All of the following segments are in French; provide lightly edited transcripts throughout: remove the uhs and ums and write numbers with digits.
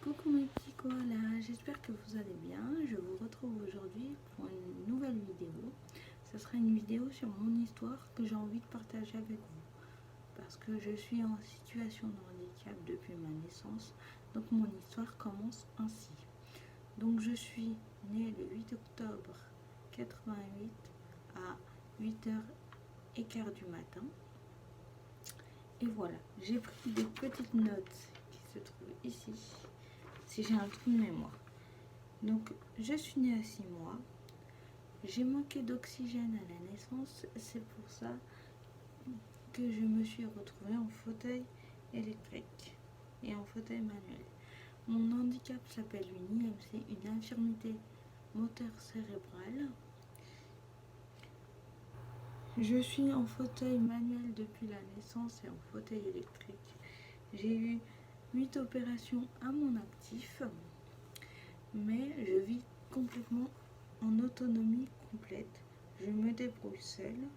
Coucou mes petits koalas, j'espère que vous allez bien. Je vous retrouve aujourd'hui pour une nouvelle vidéo. Ce sera une vidéo sur mon histoire que j'ai envie de partager avec vous. Parce que je suis en situation de handicap depuis ma naissance. Donc mon histoire commence ainsi. Donc je suis née le 8 octobre 88 à 8h15 du matin. Et voilà, j'ai pris des petites notes qui se trouvent ici. Si j'ai un trou de mémoire. Donc, je suis née à 6 mois. J'ai manqué d'oxygène à la naissance. C'est pour ça que je me suis retrouvée en fauteuil électrique et en fauteuil manuel. Mon handicap s'appelle une IMC, une infirmité moteur cérébrale. Je suis en fauteuil manuel depuis la naissance et en fauteuil électrique. J'ai eu 8 opérations à mon actif. Mais je vis complètement en autonomie complète. Je me débrouille seule.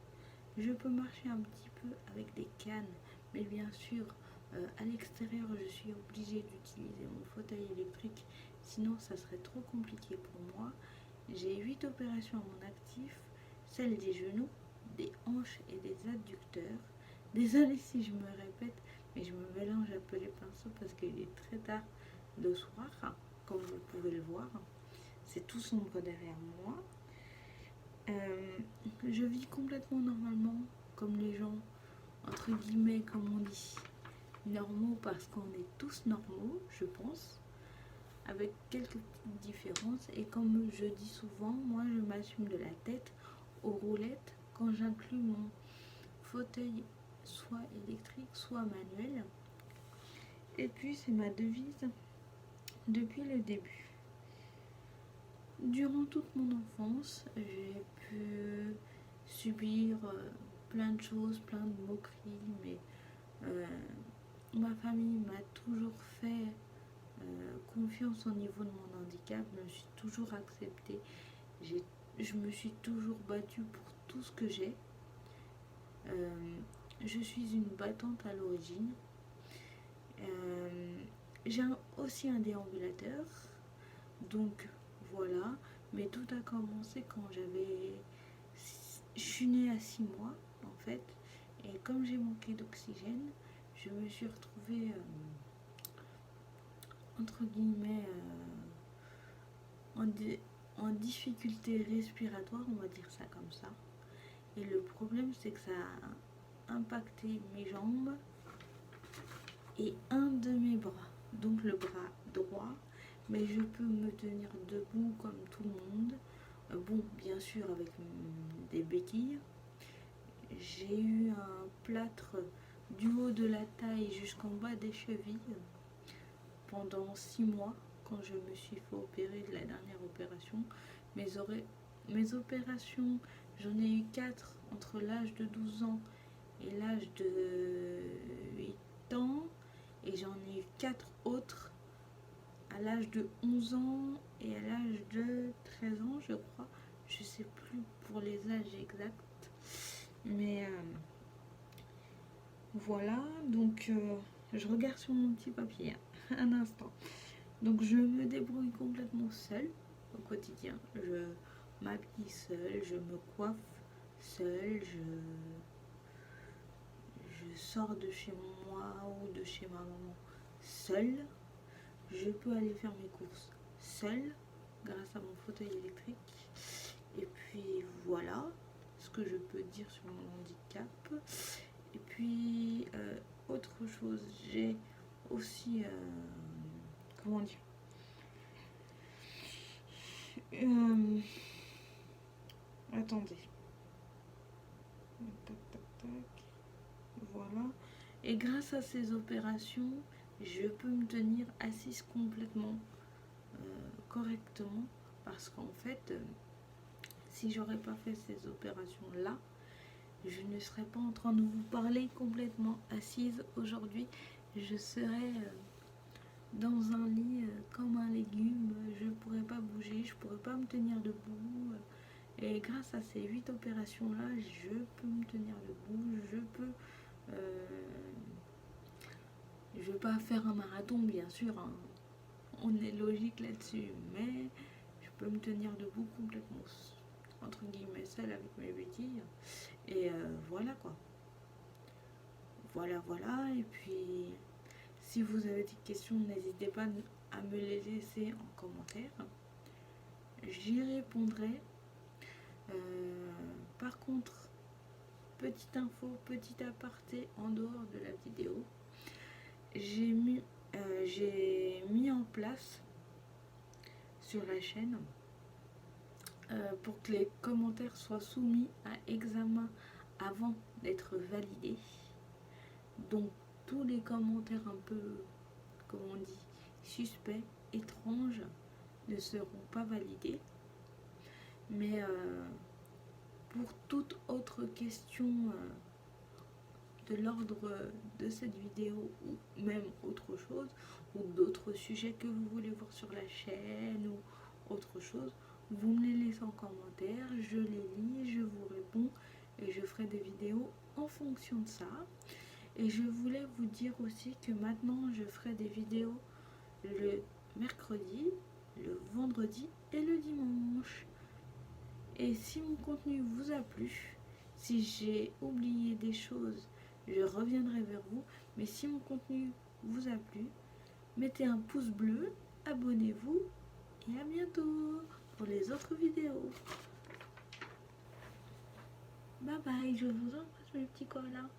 Je peux marcher un petit peu avec des cannes, mais bien sûr, à l'extérieur, je suis obligée d'utiliser mon fauteuil électrique, sinon ça serait trop compliqué pour moi. J'ai 8 opérations à mon actif, celles des genoux, des hanches et des adducteurs. Désolée si je me répète, mais je me mélange un peu les pinceaux parce qu'il est très tard le soir. Comme vous pouvez le voir, c'est tout sombre derrière moi. Je vis complètement normalement, comme les gens, entre guillemets, comme on dit, normaux, parce qu'on est tous normaux, je pense, avec quelques petites différences. Et comme je dis souvent, moi je m'assume de la tête aux roulettes quand j'inclus mon fauteuil soit électrique, soit manuel. Et puis c'est ma devise depuis le début. Durant toute mon enfance, j'ai pu subir plein de choses, plein de moqueries, mais ma famille m'a toujours fait confiance au niveau de mon handicap, je me suis toujours acceptée, je me suis toujours battue pour tout ce que j'ai. Je suis une battante à l'origine. J'ai aussi un déambulateur, donc voilà, mais tout a commencé quand je suis née à 6 mois en fait, et comme j'ai manqué d'oxygène, je me suis retrouvée entre guillemets en difficulté respiratoire, on va dire ça comme ça. Et le problème c'est que ça a impacté mes jambes et un de mes bras, donc le bras droit, mais je peux me tenir debout comme tout le monde. Bon, bien sûr avec des béquilles. J'ai eu un plâtre du haut de la taille jusqu'en bas des chevilles pendant 6 mois quand je me suis fait opérer de la dernière opération. Mes opérations, j'en ai eu 4 entre l'âge de 12 ans et l'âge de 8 ans, et j'en ai eu 4 autres à l'âge de 11 ans et à l'âge de 13 ans, je crois. Je sais plus pour les âges exacts. Mais voilà, donc je regarde sur mon petit papier un instant. Donc je me débrouille complètement seule au quotidien. Je m'habille seule, je me coiffe seule, je sors de chez moi ou de chez ma maman seule. Je peux aller faire mes courses seule grâce à mon fauteuil électrique. Et puis voilà ce que je peux dire sur mon handicap. Et puis autre chose, j'ai aussi comment dire, attendez, tac tac tac, voilà. Et grâce à ces opérations, je peux me tenir assise complètement correctement, parce qu'en fait si j'aurais pas fait ces opérations là, je ne serais pas en train de vous parler complètement assise aujourd'hui. Je serais dans un lit comme un légume, je ne pourrais pas bouger, je ne pourrais pas me tenir debout. Et grâce à ces 8 opérations là, je peux me tenir debout, je peux je vais pas faire un marathon bien sûr, hein. on est logique là-dessus, mais je peux me tenir debout complètement, entre guillemets, seule avec mes béquilles. Et voilà quoi. Voilà, voilà. Et puis, si vous avez des questions, n'hésitez pas à me les laisser en commentaire. J'y répondrai. Par contre, petite info, petit aparté en dehors de la vidéo, j'ai mis en place sur la chaîne pour que les commentaires soient soumis à examen avant d'être validés. Donc tous les commentaires un peu, comme on dit, suspects, étranges, ne seront pas validés. Mais pour toute autre question de l'ordre de cette vidéo ou même autre chose, ou d'autres sujets que vous voulez voir sur la chaîne ou autre chose, vous me les laissez en commentaire, je les lis, je vous réponds et je ferai des vidéos en fonction de ça. Et je voulais vous dire aussi que maintenant je ferai des vidéos le mercredi, le vendredi et le dimanche. Et si mon contenu vous a plu, si j'ai oublié des choses, je reviendrai vers vous. Mais si mon contenu vous a plu, mettez un pouce bleu, abonnez-vous et à bientôt pour les autres vidéos. Bye bye, je vous embrasse mes petits koalas.